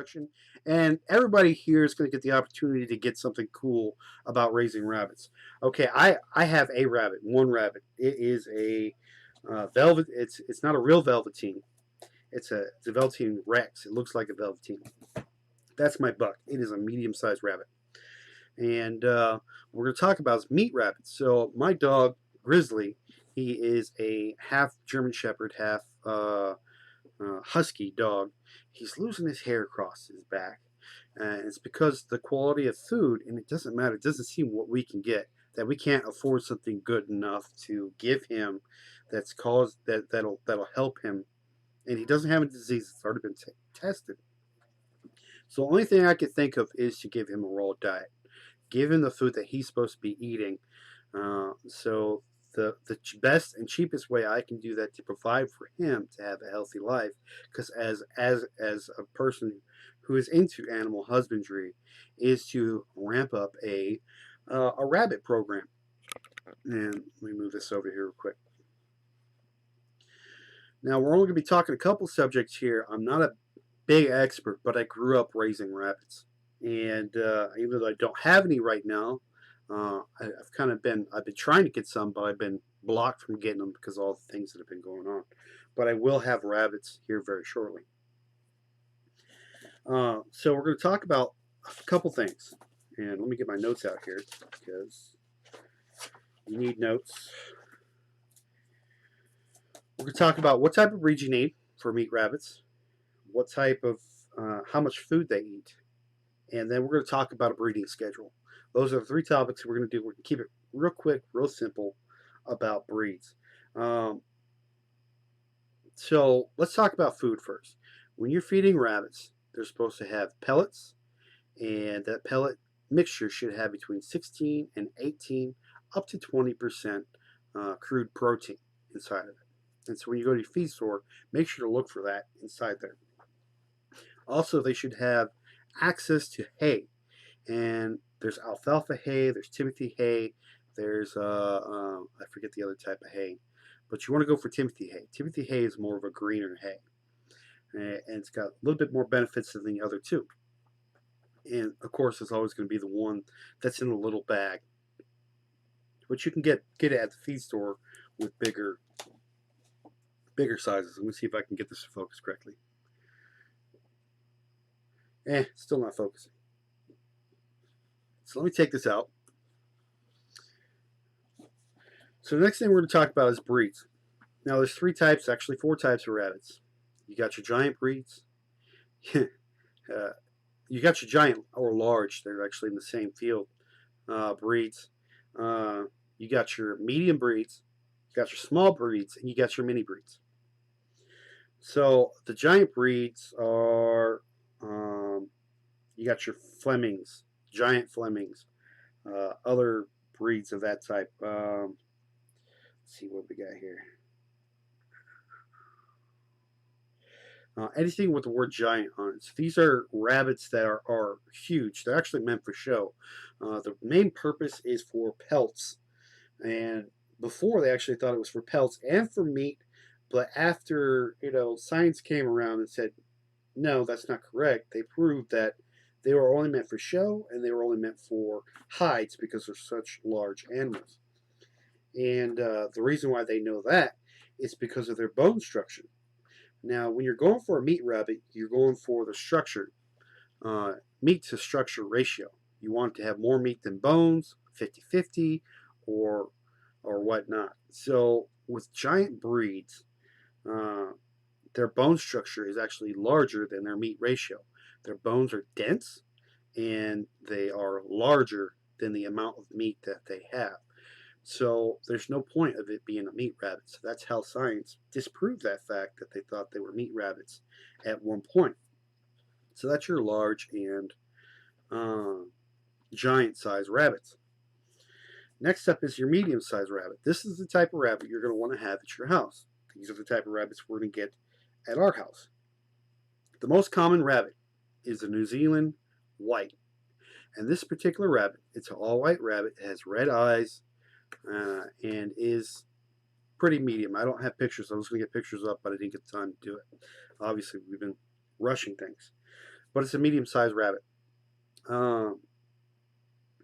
introduction, and everybody here is going to get the opportunity to get something cool about raising rabbits. Okay, I have a rabbit, one rabbit. It is a velvet. It's not a real velveteen. It's a velveteen rex. It looks like a velveteen. That's my buck. It is a medium-sized rabbit, and we're going to talk about is meat rabbits. So my dog Grizzly, he is a half German Shepherd, half husky dog. He's losing his hair across his back, and it's because the quality of food. And it doesn't matter. It doesn't seem what we can get that we can't afford something good enough to give him that's caused that'll help him. And he doesn't have a disease that's already been tested. So the only thing I could think of is to give him a raw diet, give him the food that he's supposed to be eating. So the best and cheapest way I can do that to provide for him to have a healthy life, because as a person who is into animal husbandry, is to ramp up a rabbit program. And let me move this over here real quick. Now we're only going to be talking a couple subjects here. I'm not a big expert, but I grew up raising rabbits, and even though I don't have any right now, I've been trying to get some, but I've been blocked from getting them because of all the things that have been going on. But I will have rabbits here very shortly. So we're going to talk about a couple things, and let me get my notes out here because you need notes. We're going to talk about what type of breed you need for meat rabbits, what type of, how much food they eat, and then we're going to talk about a breeding schedule. Those are the three topics we're going to do. We're going to keep it real quick, real simple about breeds. So let's talk about food first. When you're feeding rabbits, they're supposed to have pellets, and that pellet mixture should have between 16 and 18 up to 20% crude protein inside of it. And so when you go to your feed store, make sure to look for that inside there. Also, they should have access to hay. And there's alfalfa hay, there's Timothy hay, there's, I forget the other type of hay. But you want to go for Timothy hay. Timothy hay is more of a greener hay. And it's got a little bit more benefits than the other two. And, of course, it's always going to be the one that's in a little bag. But you can get it at the feed store with bigger sizes. Let me see if I can get this to focus correctly. Still not focusing. So let me take this out. So the next thing we're going to talk about is breeds. Now there's three types, actually four types of rabbits. You got your giant breeds. You got your giant or large. They're actually in the same field. Breeds. You got your medium breeds. You got your small breeds, and you got your mini breeds. So the giant breeds are, you got your Flemings, giant Flemings, other breeds of that type. Let's see what we got here. Anything with the word giant on it. So these are rabbits that are huge. They're actually meant for show. The main purpose is for pelts. And before they actually thought it was for pelts and for meat. But after, science came around and said, no, that's not correct. They proved that they were only meant for show and they were only meant for hides because they're such large animals. And the reason why they know that is because of their bone structure. Now, when you're going for a meat rabbit, you're going for the structure, meat to structure ratio. You want to have more meat than bones, 50-50, or whatnot. So with giant breeds, their bone structure is actually larger than their meat ratio. Their bones are dense, and they are larger than the amount of meat that they have. So there's no point of it being a meat rabbit. So that's how science disproved that fact that they thought they were meat rabbits at one point. So that's your large and giant size rabbits. Next up is your medium sized rabbit. This is the type of rabbit you're going to want to have at your house. These are the type of rabbits we're going to get at our house. The most common rabbit is the New Zealand white. And this particular rabbit, it's an all white rabbit. It has red eyes and is pretty medium. I don't have pictures. I was going to get pictures up, but I didn't get time to do it. Obviously, we've been rushing things. but it's a medium-sized rabbit. Um,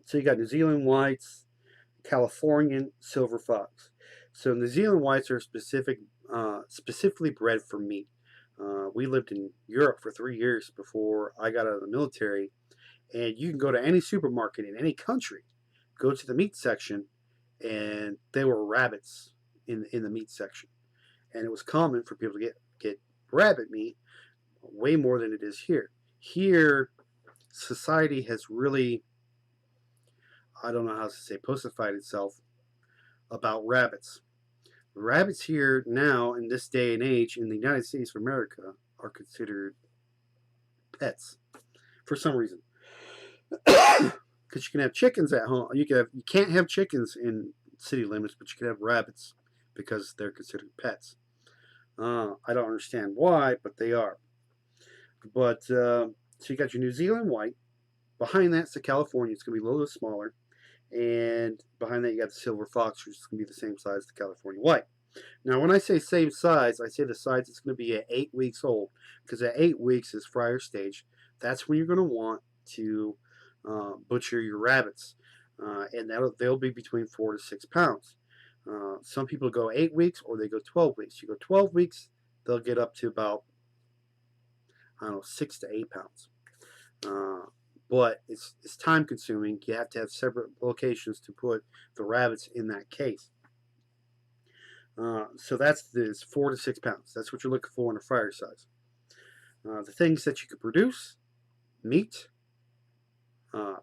so you got New Zealand whites, Californian silver fox. So New Zealand whites are specifically bred for meat. We lived in Europe for 3 years before I got out of the military, and you can go to any supermarket in any country, go to the meat section, and there were rabbits in the meat section, and it was common for people to get rabbit meat way more than it is here. Here, society has really, I don't know how to say, pussified itself about rabbits. Rabbits here now, in this day and age, in the United States of America, are considered pets for some reason. Because you can have chickens at home. You can't have chickens in city limits, but you can have rabbits because they're considered pets. I don't understand why, but they are. But so you got your New Zealand white. Behind that's the California. It's going to be a little bit smaller. And behind that, you got the silver fox, which is going to be the same size as the California white. Now, when I say same size, I say the size it's going to be at 8 weeks old, because at 8 weeks is fryer stage. That's when you're going to want to butcher your rabbits, and they'll be between 4 to 6 pounds. Some people go 8 weeks, or they go 12 weeks. You go 12 weeks, they'll get up to about, I don't know, 6 to 8 pounds. But it's time consuming. You have to have separate locations to put the rabbits in that case. So that's this 4 to 6 pounds. That's what you're looking for in a fryer size. The things that you could produce: meat,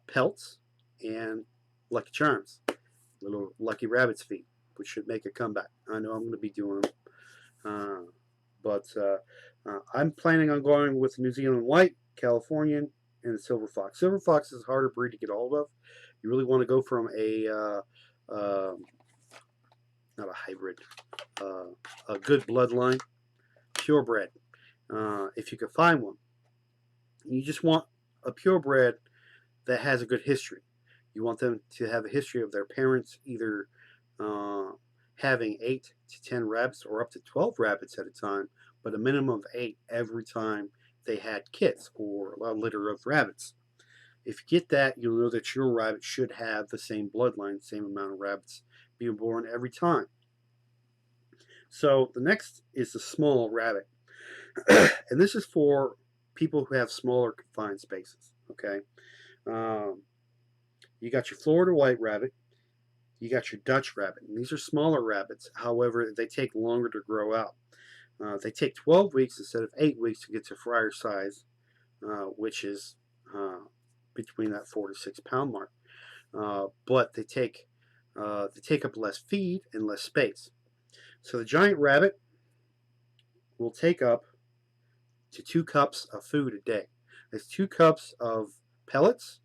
pelts, and Lucky Charms, little Lucky Rabbit's feet, which should make a comeback. I know I'm going to be doing them, but I'm planning on going with New Zealand white, Californian, and the silver fox. Silver fox is a harder breed to get a hold of. You really want to go from not a hybrid, a good bloodline, purebred, if you can find one. You just want a purebred that has a good history. You want them to have a history of their parents either having 8 to 10 rabbits or up to 12 rabbits at a time, but a minimum of 8 every time they had kids or a litter of rabbits. If you get that, you'll know that your rabbit should have the same bloodline, same amount of rabbits being born every time. So the next is the small rabbit. And this is for people who have smaller confined spaces. Okay, you got your Florida white rabbit, you got your Dutch rabbit, and these are smaller rabbits. However, they take longer to grow out. They take 12 weeks instead of 8 weeks to get to fryer size, which is between that 4 to 6 pound mark. But they take up less feed and less space. So the giant rabbit will take up to 2 cups of food a day. That's 2 cups of pellets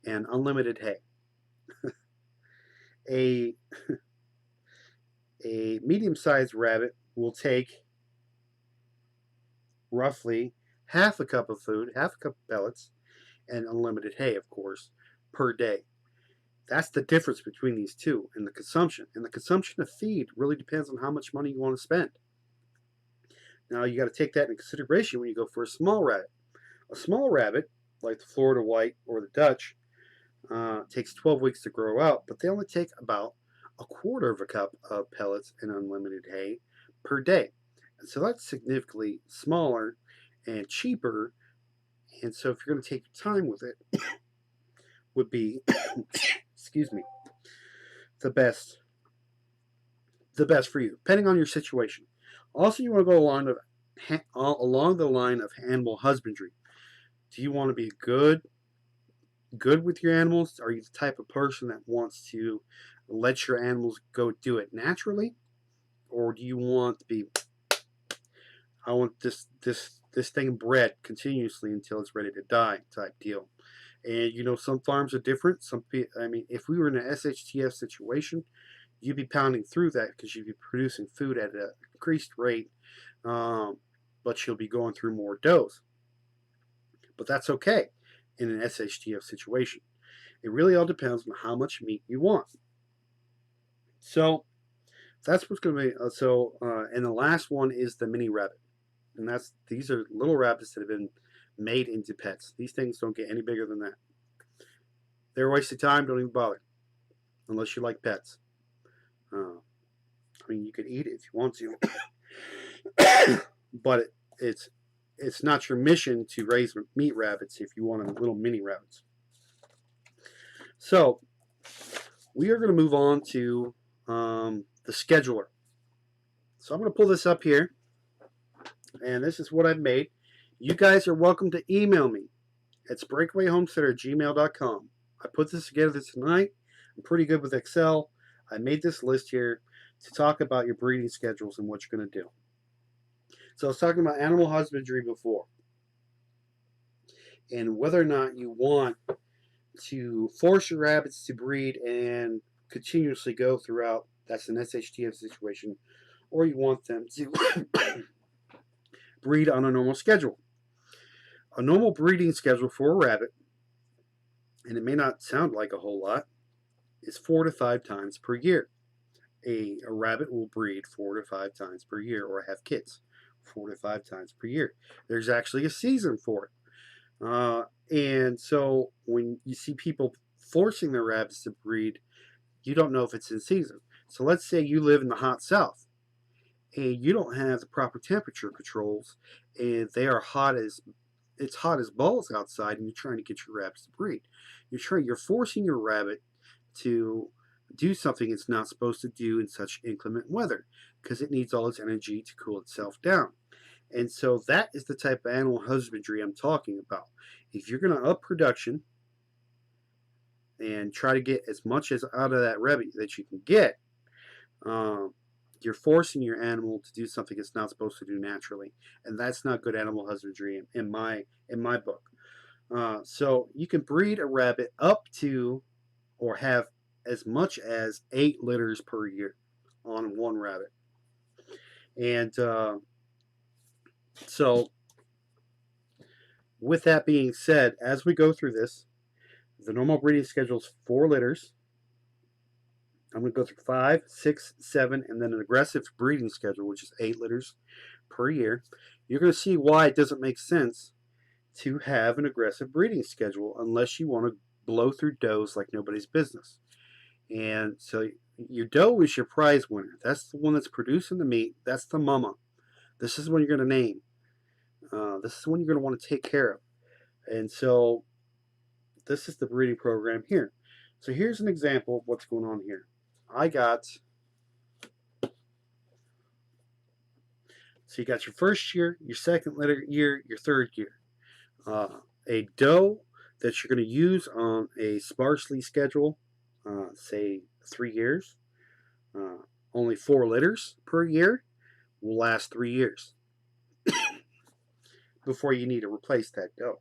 and unlimited hay. a medium-sized rabbit will take roughly half a cup of food, half a cup of pellets, and unlimited hay, of course, per day. That's the difference between these two in the consumption. And the consumption of feed really depends on how much money you want to spend. Now, you got to take that into consideration when you go for a small rabbit. A small rabbit, like the Florida white or the Dutch, takes 12 weeks to grow out, but they only take about a quarter of a cup of pellets and unlimited hay per day. And so that's significantly smaller and cheaper. And so if you're going to take your time with it, would be, excuse me, the best for you, depending on your situation. Also, you want to go along the line of animal husbandry. Do you want to be good with your animals? Are you the type of person that wants to let your animals go do it naturally, or do you want to be, I want this thing bred continuously until it's ready to die type deal? And some farms are different. If we were in an SHTF situation, you'd be pounding through that because you'd be producing food at an increased rate, but you'll be going through more does. But that's okay in an SHTF situation. It really all depends on how much meat you want. So that's what's going to be. And the last one is the mini rabbit, and these are little rabbits that have been made into pets. These things don't get any bigger than that. They're a waste of time. Don't even bother unless you like pets. I mean, you could eat it if you want to, but it's not your mission to raise meat rabbits if you want little mini rabbits. So we are going to move on to the scheduler. So I'm going to pull this up here, and this is what I've made. You guys are welcome to email me. It's breakawayhomestead@gmail.com. I put this together tonight. I'm pretty good with Excel. I made this list here to talk about your breeding schedules and what you're going to do. So I was talking about animal husbandry before, and whether or not you want to force your rabbits to breed and continuously go throughout. That's an SHTF situation. Or you want them to breed on a normal schedule. A normal breeding schedule for a rabbit, and it may not sound like a whole lot, is 4 to 5 times per year. A rabbit will breed 4 to 5 times per year, or have kids 4 to 5 times per year. There's actually a season for it. And so when you see people forcing their rabbits to breed, you don't know if it's in season. So let's say you live in the hot south and you don't have the proper temperature controls, and they are it's hot as balls outside, and you're trying to get your rabbits to breed. You're forcing your rabbit to do something it's not supposed to do in such inclement weather, because it needs all its energy to cool itself down. And so that is the type of animal husbandry I'm talking about. If you're going to up production and try to get as much as out of that rabbit that you can get, you're forcing your animal to do something it's not supposed to do naturally, and that's not good animal husbandry in my book. So you can breed a rabbit up to, or have as much as 8 litters per year on one rabbit. And so with that being said, as we go through this, the normal breeding schedule is 4 litters. I'm going to go through 5, 6, 7, and then an aggressive breeding schedule, which is 8 litters per year. You're going to see why it doesn't make sense to have an aggressive breeding schedule unless you want to blow through does like nobody's business. And so your doe is your prize winner. That's the one that's producing the meat. That's the mama. This is what you're going to name. This is the one you're going to want to take care of. And so this is the breeding program here. So here's an example of what's going on here. So you got your first year, your second year, your third year. A doe that you're going to use on a sparsely schedule, say 3 years, only 4 litters per year, will last 3 years before you need to replace that doe.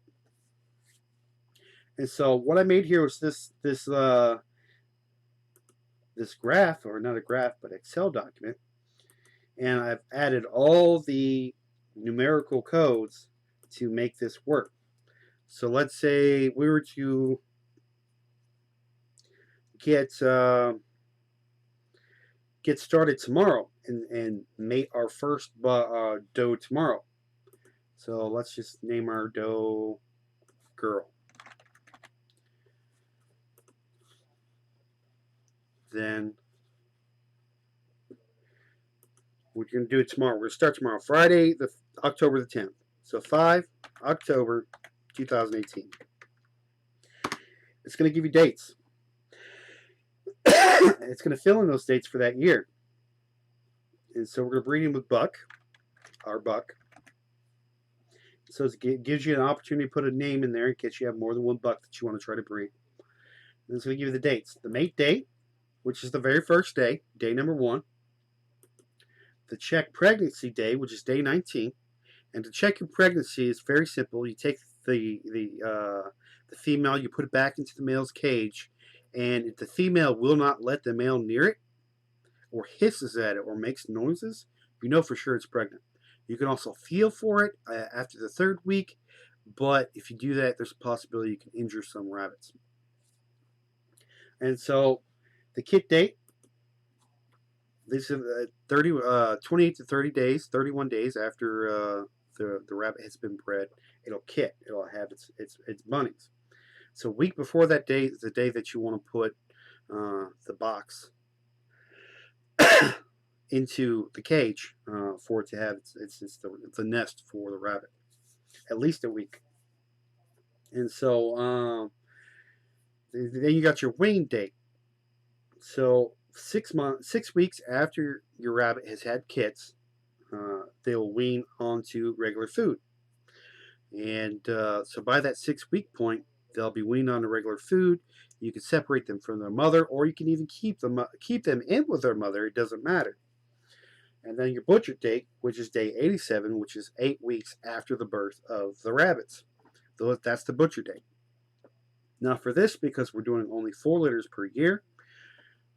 And so what I made here was this graph, or not a graph, but Excel document, and I've added all the numerical codes to make this work. So let's say we were to get started tomorrow and mate our first doe tomorrow. So let's just name our doe girl. Then we're going to do it tomorrow. We're going to start tomorrow, Friday, October the 10th. So 5 October 2018. It's going to give you dates. It's going to fill in those dates for that year. And so we're going to breed him with Buck, our Buck. So it gives you an opportunity to put a name in there in case you have more than one buck that you want to try to breed. And it's going to give you the dates. The mate date, which is the very first day, day number 1. The check pregnancy day, which is day 19. And to check your pregnancy is very simple. You take the female, you put it back into the male's cage, and if the female will not let the male near it, or hisses at it, or makes noises, you know for sure it's pregnant. You can also feel for it after the 3rd week, but if you do that, there's a possibility you can injure some rabbits. And so the kit date, this is 28 to 30 days, 31 days after the rabbit has been bred, it'll kit. It'll have its bunnies. So a week before that day is the day that you want to put the box into the cage for it to have the nest for the rabbit. At least a week. And so then you got your wean date. So 6 weeks after your rabbit has had kits, they'll wean onto regular food. And so by that 6 week point, they'll be weaned on the regular food. You can separate them from their mother, or you can even keep them in with their mother. It doesn't matter. And then your butcher date, which is day 87, which is 8 weeks after the birth of the rabbits. That's the butcher date. Now for this, because we're doing only 4 litters per year,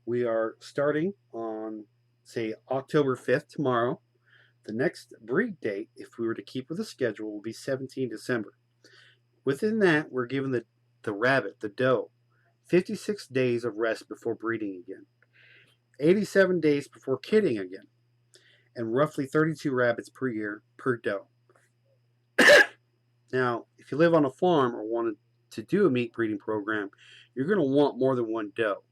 we are starting on, say, October 5th, tomorrow. The next breed date, if we were to keep with the schedule, will be 17 December. Within that, we're giving the rabbit, the doe, 56 days of rest before breeding again, 87 days before kidding again, and roughly 32 rabbits per year per doe. Now, if you live on a farm or wanted to do a meat breeding program, you're going to want more than one doe.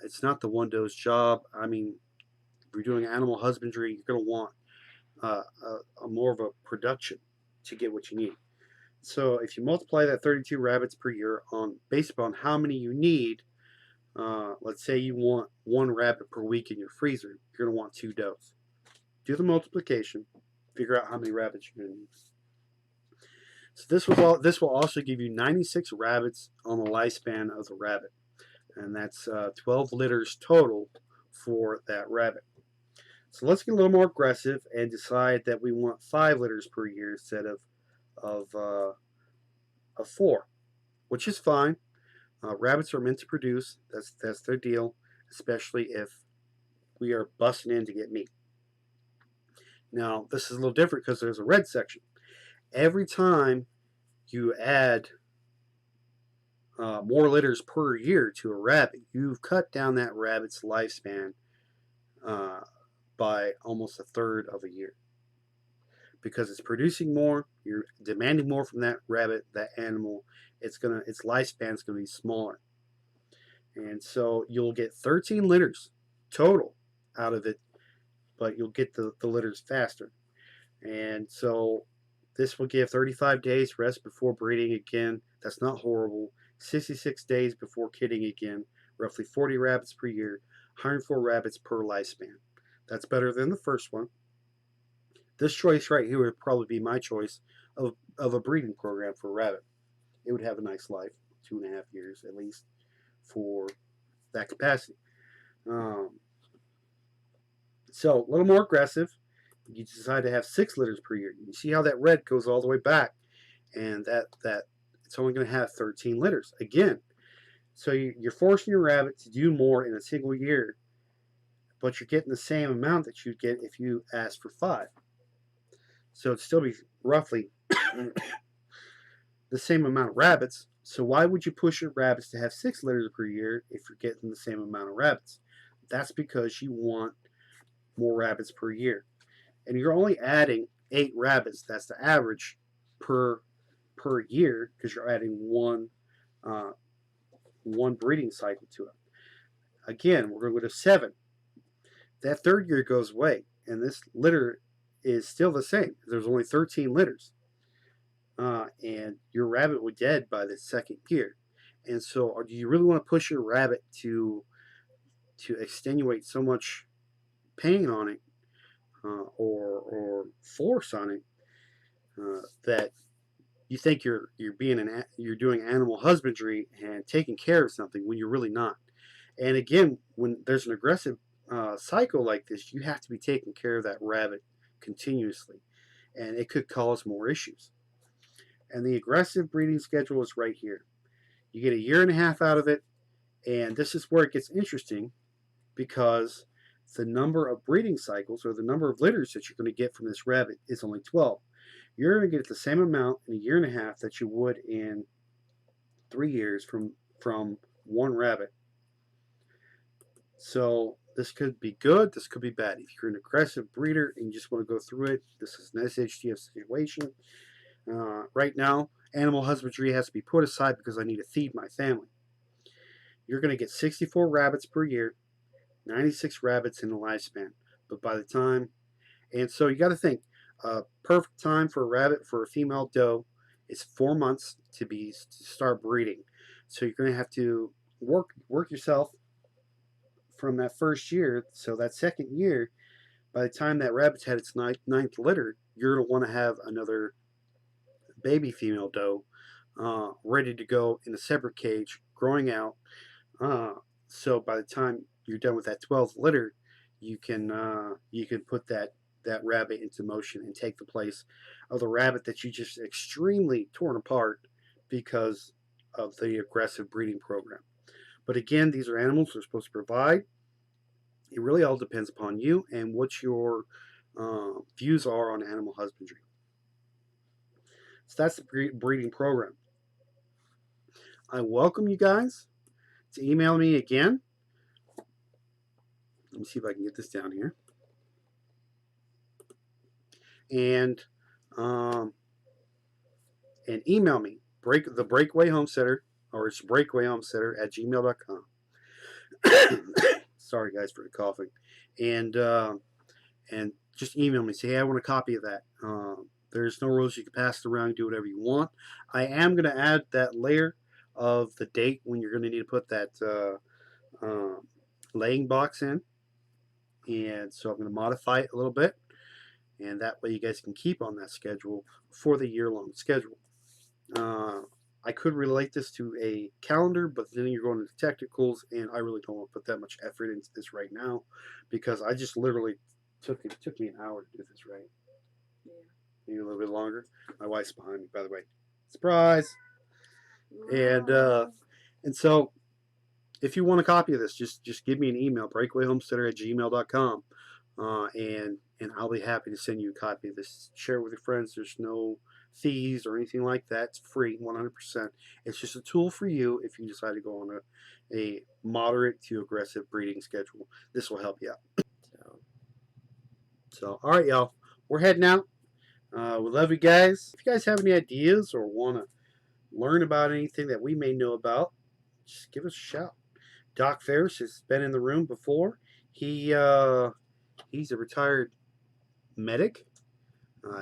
It's not the one doe's job. I mean, if you're doing animal husbandry, you're going to want a more of a production to get what you need. So if you multiply that 32 rabbits per year based upon how many you need, let's say you want 1 rabbit per week in your freezer, you're going to want 2 does. Do the multiplication, figure out how many rabbits you're going to need. So this will also give you 96 rabbits on the lifespan of the rabbit, and that's 12 litters total for that rabbit. So let's get a little more aggressive and decide that we want 5 litters per year instead of 4, which is fine. Rabbits are meant to produce. That's their deal, especially if we are busting in to get meat. Now, this is a little different because there's a red section. Every time you add more litters per year to a rabbit, you've cut down that rabbit's lifespan by almost a third of a year. Because it's producing more, you're demanding more from that rabbit, that animal, its lifespan is going to be smaller. And so you'll get 13 litters total out of it, but you'll get the litters faster. And so this will give 35 days rest before breeding again. That's not horrible. 66 days before kidding again. Roughly 40 rabbits per year. 104 rabbits per lifespan. That's better than the first one. This choice right here would probably be my choice of a breeding program for a rabbit. It would have a nice life, 2.5 years at least, for that capacity. So a little more aggressive. You decide to have 6 litters per year. You see how that red goes all the way back, and that it's only going to have 13 litters again. So you're forcing your rabbit to do more in a single year, but you're getting the same amount that you'd get if you asked for 5. So it'd still be roughly the same amount of rabbits. So why would you push your rabbits to have 6 litters per year if you're getting the same amount of rabbits? That's because you want more rabbits per year. And you're only adding 8 rabbits. That's the average per year, because you're adding one breeding cycle to it. Again, we're going to go to 7. That 3rd year goes away, and this litter is still the same. There's only 13 litters, and your rabbit would dead by the 2nd year. And so, do you really want to push your rabbit to extenuate so much pain on it, or force on it, that you think you're doing animal husbandry and taking care of something when you're really not? And again, when there's an aggressive cycle like this, you have to be taking care of that rabbit continuously, and it could cause more issues. And the aggressive breeding schedule is right here. You get 1.5 years out of it, and this is where it gets interesting, because the number of breeding cycles, or the number of litters that you're going to get from this rabbit, is only 12. You're going to get the same amount in 1.5 years that you would in 3 years from one rabbit. So This could be good. This could be bad. If you're an aggressive breeder and you just want to go through it, this is an SHTF situation. Right now, animal husbandry has to be put aside because I need to feed my family. You're going to get 64 rabbits per year, 96 rabbits in the lifespan. But by the time, and so you got to think, perfect time for a rabbit for a female doe is 4 months to start breeding. So you're going to have to work yourself from that first year. So that second year, by the time that rabbit's had its ninth litter, you're going to want to have another baby female doe ready to go in a separate cage, growing out. Uh, so by the time you're done with that 12th litter, you can put that rabbit into motion and take the place of the rabbit that you just extremely torn apart because of the aggressive breeding program. But again, these are animals they're supposed to provide. It really all depends upon you and what your views are on animal husbandry. So that's the breeding program. I welcome you guys to email me again. Let me see if I can get this down here. And email me, the BreakAway Homesteader, or it's breakawayhomesteader@gmail.com. Sorry guys for the coughing. And just email me. Say, hey, I want a copy of that. There's no rules. You can pass it around, do whatever you want. I am going to add that layer of the date when you're going to need to put that laying box in. And so I'm going to modify it a little bit. And that way you guys can keep on that schedule for the year-long schedule. I could relate this to a calendar, but then you're going into technicals, and I really don't want to put that much effort into this right now because I just literally took me an hour to do this, right? Yeah. Maybe a little bit longer. My wife's behind me, by the way. Surprise! Wow. And so if you want a copy of this, just give me an email, breakawayhomesteader@gmail.com, and I'll be happy to send you a copy of this. Share it with your friends. There's no fees or anything like that. It's free, 100%. It's just a tool for you if you decide to go on a moderate to aggressive breeding schedule. This will help you out. So all right, y'all. We're heading out. We love you guys. If you guys have any ideas or want to learn about anything that we may know about, just give us a shout. Doc Ferris has been in the room before. He's a retired medic.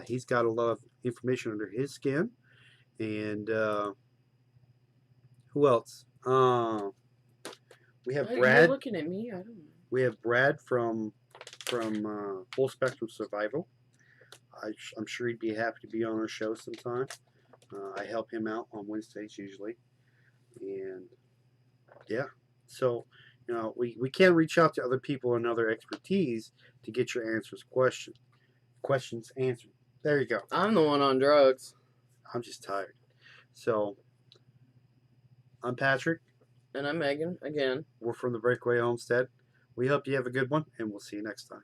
He's got a lot of information under his skin. And who else? We have Brad. You're looking at me. I don't know. We have Brad from Full Spectrum Survival. I'm sure he'd be happy to be on our show sometime. I help him out on Wednesdays usually. And yeah. So, we can reach out to other people and other expertise to get your questions answered. There you go. I'm the one on drugs. I'm just tired. So, I'm Patrick. And I'm Megan, again. We're from the BreakAway Homestead. We hope you have a good one, and we'll see you next time.